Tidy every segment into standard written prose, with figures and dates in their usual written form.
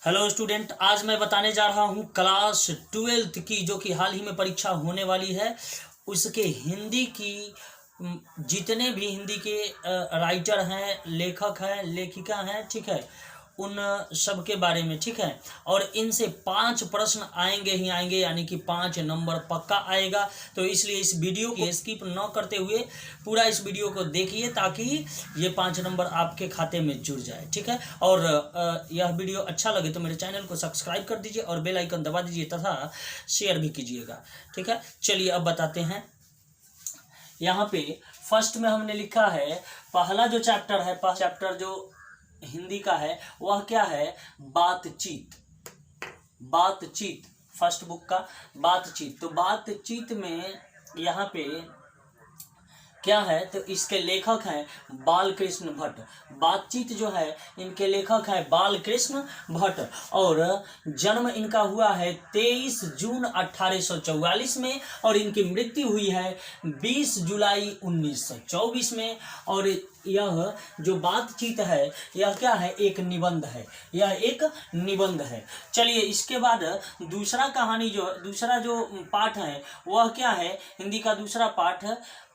Hello student, आज मैं बताने जा रहा हूँ क्लास 12th की जो कि हाल ही में परीक्षा होने वाली है उसके हिंदी की जितने भी हिंदी के राइटर हैं, लेखक हैं, लेखिका हैं, ठीक है, उन सब के बारे में, ठीक है। और इनसे 5 प्रश्न आएंगे ही आएंगे, यानी कि 5 नंबर पक्का आएगा। तो इसलिए इस वीडियो को स्किप न करते हुए पूरा इस वीडियो को देखिए ताकि ये 5 नंबर आपके खाते में जुड़ जाए, ठीक है। और यह वीडियो अच्छा लगे तो मेरे चैनल को सब्सक्राइब कर दीजिए और बेल आइकन दबा दीजिए तथा शेयर भी कीजिएगा, ठीक है। चलिए अब बताते हैं। यहाँ पे फर्स्ट में हमने लिखा है, पहला जो चैप्टर है, पहला चैप्टर जो हिंदी का है वह क्या है? बातचीत। बातचीत फर्स्ट बुक का बातचीत। तो बातचीत में यहाँ पे क्या है? तो इसके लेखक हैं बालकृष्ण भट्ट। बातचीत जो है इनके लेखक हैं बालकृष्ण भट्ट और जन्म इनका हुआ है 23 जून 1844 में और इनकी मृत्यु हुई है 20 जुलाई 1924 में। और यह जो बातचीत है यह क्या है? एक निबंध है, यह एक निबंध है। चलिए इसके बाद दूसरा कहानी दूसरा जो पाठ है वह क्या है? हिंदी का दूसरा पाठ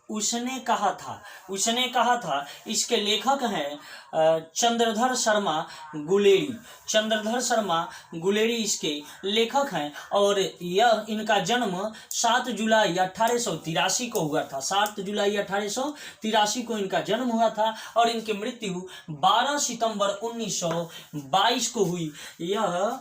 उसने कहा था। उसने कहा था, इसके लेखक हैं चंद्रधर शर्मा गुलेरी। चंद्रधर शर्मा गुलेरी इसके लेखक हैं और यह इनका जन्म 7 जुलाई 1883 को हुआ था। 7 जुलाई 1883 को इनका जन्म हुआ था और इनकी मृत्यु 12 सितंबर 1922 को हुई। यह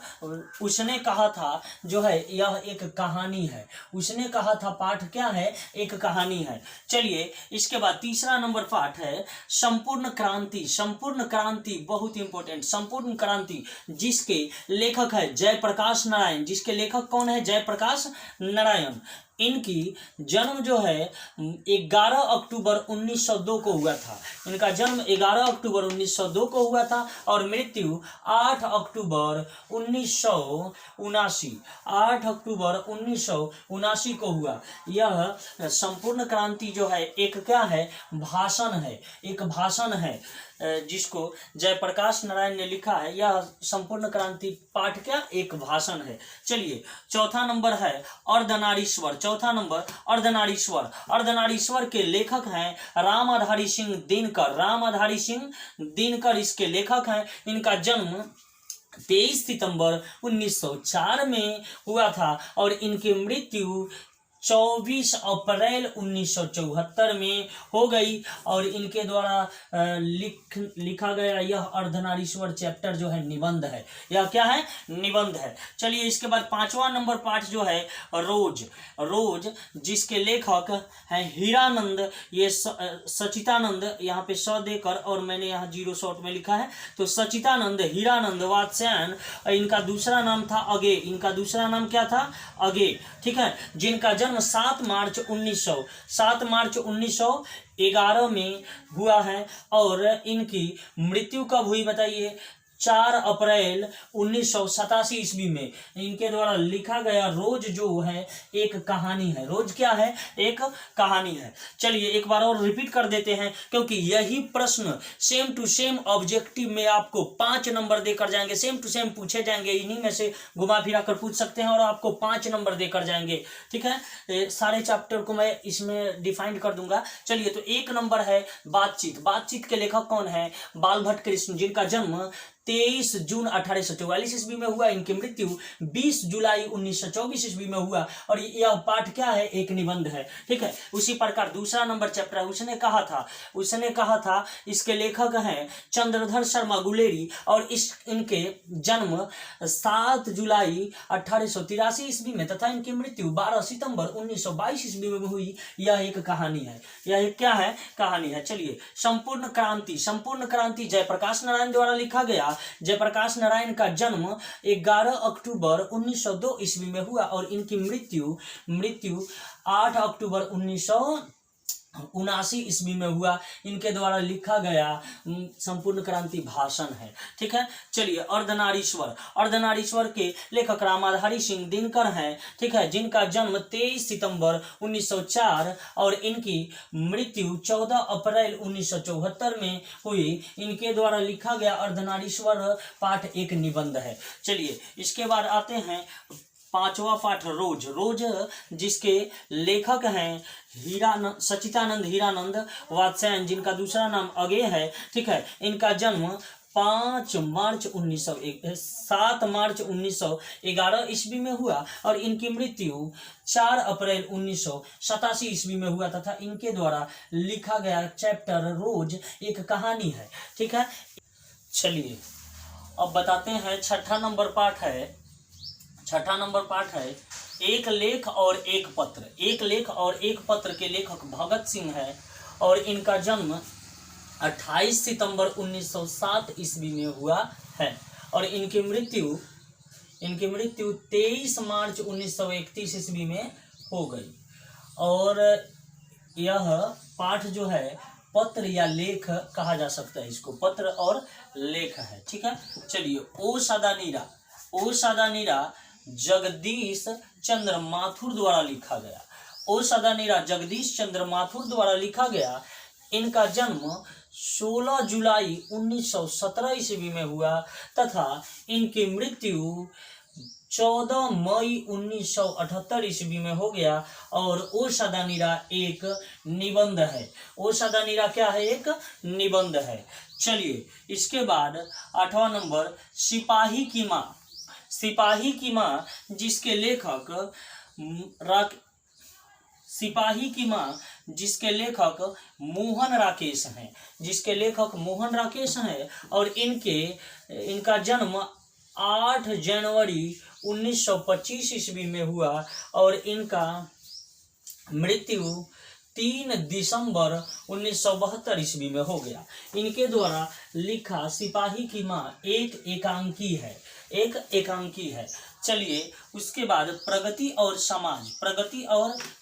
उसने कहा था जो है यह एक कहानी है। उसने कहा था पाठ क्या है? एक कहानी है। चलिए इसके बाद तीसरा नंबर पाठ है संपूर्ण क्रांति। संपूर्ण क्रांति बहुत इंपॉर्टेंट। संपूर्ण क्रांति जिसके लेखक है जयप्रकाश नारायण। जिसके लेखक कौन है? जयप्रकाश नारायण। इनकी जन्म जो है 11 अक्टूबर 1902 को हुआ था। इनका जन्म 11 अक्टूबर 1902 को हुआ था और मृत्यु 8 अक्टूबर 1979 8 अक्टूबर 1979 को हुआ। यह संपूर्ण क्रांति जो है एक क्या है? भाषण है। एक भाषण है जिसको जयप्रकाश नारायण ने लिखा है। यह संपूर्ण क्रांति पाठ क्या? एक भाषण है। चलिए चौथा नंबर है अर्धनारीश्वर। चौथा नंबर अर्धनारीश्वर। अर्धनारीश्वर के लेखक हैं रामधारी सिंह दिनकर। रामधारी सिंह दिनकर इसके लेखक हैं। इनका जन्म 23 सितंबर 1904 में हुआ था और इनकी मृत्यु 24 अप्रैल 1974 में हो गई। और इनके द्वारा लिखा गया यह अर्धनारीश्वर चैप्टर जो है निबंध है। यह क्या है? निबंध है। चलिए इसके बाद 5वां नंबर पाठ जो है रोज। रोज जिसके लेखक हैं हीरानंद। ये सचितानंद, यहाँ पे स देकर और मैंने यहाँ 0 शॉर्ट में लिखा है। तो सचितानंद हीरानंद वात्स्यायन। इनका दूसरा नाम था अगे। इनका दूसरा नाम क्या था? अगे, ठीक है। जिनका जन्म 7 मार्च 1911 में हुआ है और इनकी मृत्यु कब हुई बताइए? 4 अप्रैल 1987 ईस्वी में। इनके द्वारा लिखा गया रोज जो है एक कहानी है। रोज क्या है? एक कहानी है। चलिए एक बार और रिपीट कर देते हैं क्योंकि यही प्रश्न सेम टू सेम ऑब्जेक्टिव में आपको 5 नंबर देकर जाएंगे। सेम टू सेम पूछे जाएंगे, इन्हीं में से घुमा फिरा कर पूछ सकते हैं और आपको 5 नंबर देकर जाएंगे, ठीक है। सारे चैप्टर को मैं इसमें डिफाइन कर दूंगा। चलिए तो 1 नंबर है बातचीत। बातचीत के लेखक कौन है? बालभट्ट कृष्ण। जिनका जन्म 23 जून 1844 ईस्वी में हुआ। इनकी मृत्यु 20 जुलाई 1924 ईस्वी में हुआ और यह पाठ क्या है? एक निबंध है, ठीक है। उसी प्रकार दूसरा नंबर चैप्टर है उसने कहा था। उसने कहा था इसके लेखक हैं चंद्रधर शर्मा गुलेरी और इनके जन्म 7 जुलाई 1883 ईस्वी में तथा इनकी मृत्यु 12 सितंबर 1922 ईस्वी में हुई। यह एक कहानी है। यह एक क्या है? कहानी है। चलिए संपूर्ण क्रांति। संपूर्ण क्रांति जयप्रकाश नारायण द्वारा लिखा गया। जयप्रकाश नारायण का जन्म 11 अक्टूबर 1902 ईस्वी में हुआ और इनकी मृत्यु 8 अक्टूबर 79 ईस्वी में हुआ। इनके द्वारा लिखा गया संपूर्ण क्रांति भाषण है। ठीक है, चलिए अर्धनारीश्वर। अर्धनारीश्वर के लेखक रामाधारी सिंह दिनकर हैं। ठीक है, जिनका जन्म 23 सितंबर 1904 और इनकी मृत्यु 14 अप्रैल 1974 में हुई। इनके द्वारा लिखा गया अर्धनारीश्वर पाठ एक निबंध है। चलिए इसके बाद आते हैं पांचवा पाठ रोज। रोज जिसके लेखक हैं सच्चिदानंद हीरानंद वात्स्यायन, जिनका दूसरा नाम अगे है। ठीक है, इनका जन्म 7 मार्च 1911 ईस्वी में हुआ और इनकी मृत्यु 4 अप्रैल 1987 ईस्वी में हुआ तथा इनके द्वारा लिखा गया चैप्टर रोज एक कहानी है। ठीक है, चलिए अब बताते हैं छठा नंबर पाठ है एक लेख और एक पत्र। एक लेख और एक पत्र के लेखक भगत सिंह है और इनका जन्म 28 सितंबर 1907 ईस्वी में हुआ है और इनकी मृत्यु 23 मार्च 1931 ईस्वी में हो गई। और यह पाठ जो है पत्र या लेख कहा जा सकता है, इसको पत्र और लेख है। ठीक है, चलिए ओ सादा नीरा जगदीश चंद्र माथुर द्वारा लिखा गया। ओ सदा नीरा जगदीश चंद्र माथुर द्वारा लिखा गया। इनका जन्म 16 जुलाई 1917 ईस्वी में हुआ तथा इनकी मृत्यु 14 मई 1978 ईस्वी में हो गया। और ओ सदा नीरा एक निबंध है। ओ सदा नीरा क्या है? एक निबंध है। चलिए इसके बाद 8वां नंबर सिपाही की माँ। सिपाही की माँ जिसके लेखक मोहन राकेश हैं और इनका जन्म 8 जनवरी 1925 ईस्वी में हुआ और इनका मृत्यु 3 दिसंबर 1972 ईस्वी में हो गया। इनके द्वारा लिखा सिपाही की माँ एक एकांकी है। चलिए उसके बाद प्रगति और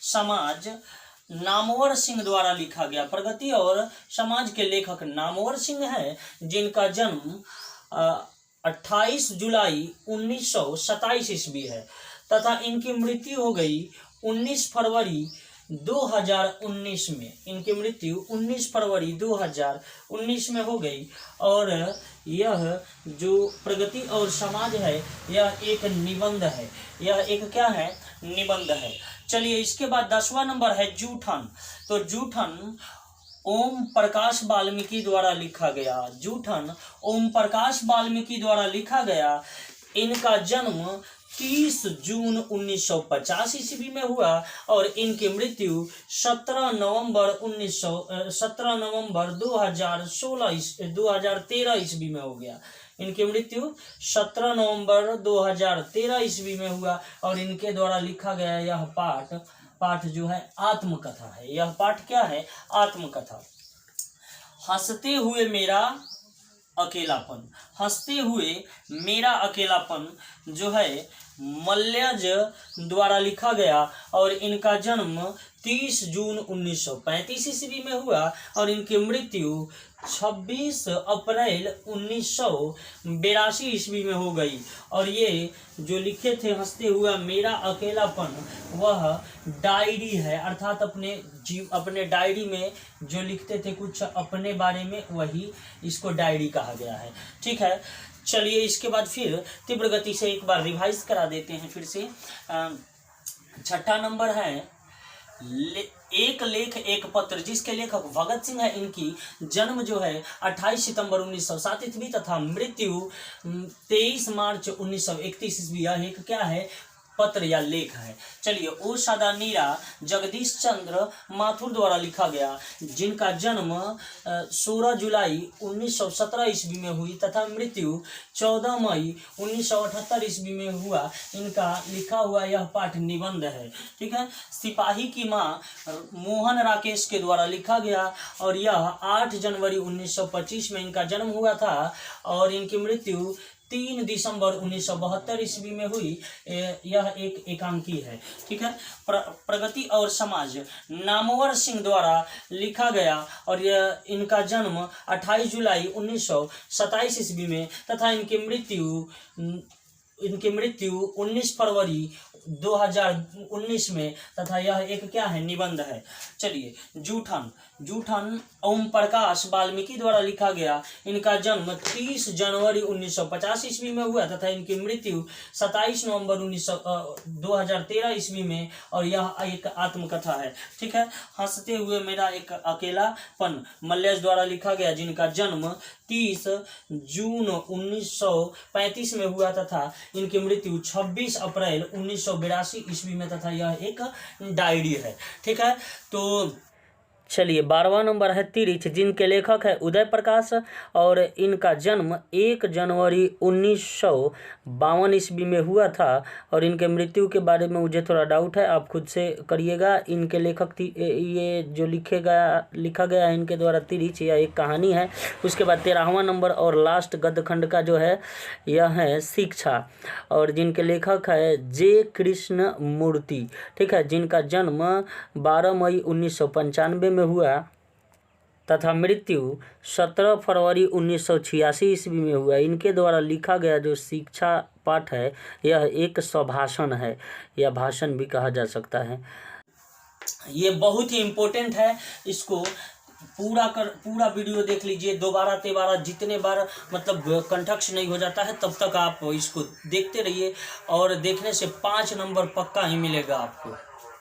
समाज नामवर सिंह द्वारा लिखा गया। प्रगति और समाज के लेखक नामवर सिंह है, जिनका जन्म 28 जुलाई 1927 ईस्वी है तथा इनकी मृत्यु हो गई 19 फरवरी 2019 में। इनकी मृत्यु 19 फरवरी 2019 में हो गई। और यह जो प्रगति और समाज है यह एक निबंध है। यह एक क्या है? निबंध है। चलिए इसके बाद 10वां नंबर है जूठन। तो जूठन ओम प्रकाश वाल्मीकि द्वारा लिखा गया। जूठन ओम प्रकाश वाल्मीकि द्वारा लिखा गया। इनका जन्म 30 जून 1950 ईस्वी में हुआ और इनकी मृत्यु 17 नवंबर 2013 ईस्वी में हो गया। इनकी मृत्यु 17 नवंबर 2013 ईस्वी में हुआ और इनके द्वारा लिखा गया यह पाठ जो है आत्मकथा है। यह पाठ क्या है? आत्मकथा। हंसते हुए मेरा अकेलापन जो है मल्यज द्वारा लिखा गया और इनका जन्म 30 जून 1935 ईस्वी में हुआ और इनकी मृत्यु 26 अप्रैल 1982 ईस्वी में हो गई। और ये जो लिखे थे हंसते हुआ मेरा अकेलापन, वह डायरी है, अर्थात अपने डायरी में जो लिखते थे कुछ अपने बारे में, वही इसको डायरी कहा गया है। ठीक है, चलिए इसके बाद फिर तीव्र गति से एक बार रिवाइज करा देते हैं फिर से। छठा नंबर है एक लेख एक पत्र, जिसके लेखक भगत सिंह है। इनकी जन्म जो है 28 सितंबर 1907 ईस्वी तथा मृत्यु 23 मार्च 1931 ईस्वी। यह एक क्या है? पत्र या लेख है। चलिए ओ सदा नीरा जगदीश चंद्र माथुर द्वारा लिखा गया, जिनका जन्म 16 जुलाई 1917 ईस्वी में हुई तथा मृत्यु 14 मई 1978 ईस्वी में हुआ। इनका लिखा हुआ यह पाठ निबंध है। ठीक है, सिपाही की माँ मोहन राकेश के द्वारा लिखा गया और यह 8 जनवरी 1925 में इनका जन्म हुआ था और इनकी मृत्यु 3 दिसंबर 1972 ईस्वी में हुई। यह एक एकांकी है। ठीक है। प्रगति और समाज नामवर सिंह द्वारा लिखा गया और यह इनका जन्म 28 जुलाई 1927 ईस्वी में तथा इनकी मृत्यु 19 फरवरी 2019 में तथा यह एक क्या है, निबंध है। चलिए, जूठन ओम प्रकाश वाल्मीकि द्वारा लिखा गया। इनका जन्म 30 जनवरी 1950 ईस्वी में हुआ तथा इनकी मृत्यु 27 नवंबर 2013 ईस्वी में और यह एक आत्मकथा है। ठीक है। हंसते हुए मेरा एक अकेलापन मल्लेश द्वारा लिखा गया, जिनका जन्म 30 जून 1935 में हुआ तथा इनकी मृत्यु 26 अप्रैल 1982 ईस्वी में तथा यह एक डायरी है। ठीक है। तो चलिए, 12वां नंबर है तिरिच, जिनके लेखक है उदय प्रकाश और इनका जन्म 1 जनवरी 1952 ईस्वी में हुआ था और इनके मृत्यु के बारे में मुझे थोड़ा डाउट है, आप खुद से करिएगा। इनके लेखक ये जो लिखा गया है इनके द्वारा तिरिच, यह एक कहानी है। उसके बाद 13वां नंबर और लास्ट गद्य खंड का जो है यह है शिक्षा और जिनके लेखक है जे कृष्ण मूर्ति। ठीक है। जिनका जन्म 12 मई 1995 में हुआ तथा मृत्यु 17 फरवरी 1986 ईस्वी में हुआ। इनके द्वारा लिखा गया जो शिक्षा पाठ है यह एक स्वभाषण है या भाषण भी कहा जा सकता है। ये बहुत ही इम्पोर्टेंट है, इसको पूरा वीडियो देख लीजिए। दोबारा जितने बार मतलब कंठस्थ नहीं हो जाता है तब तक आप इसको देखते रहिए और देखने से 5 नंबर पक्का ही मिलेगा आपको।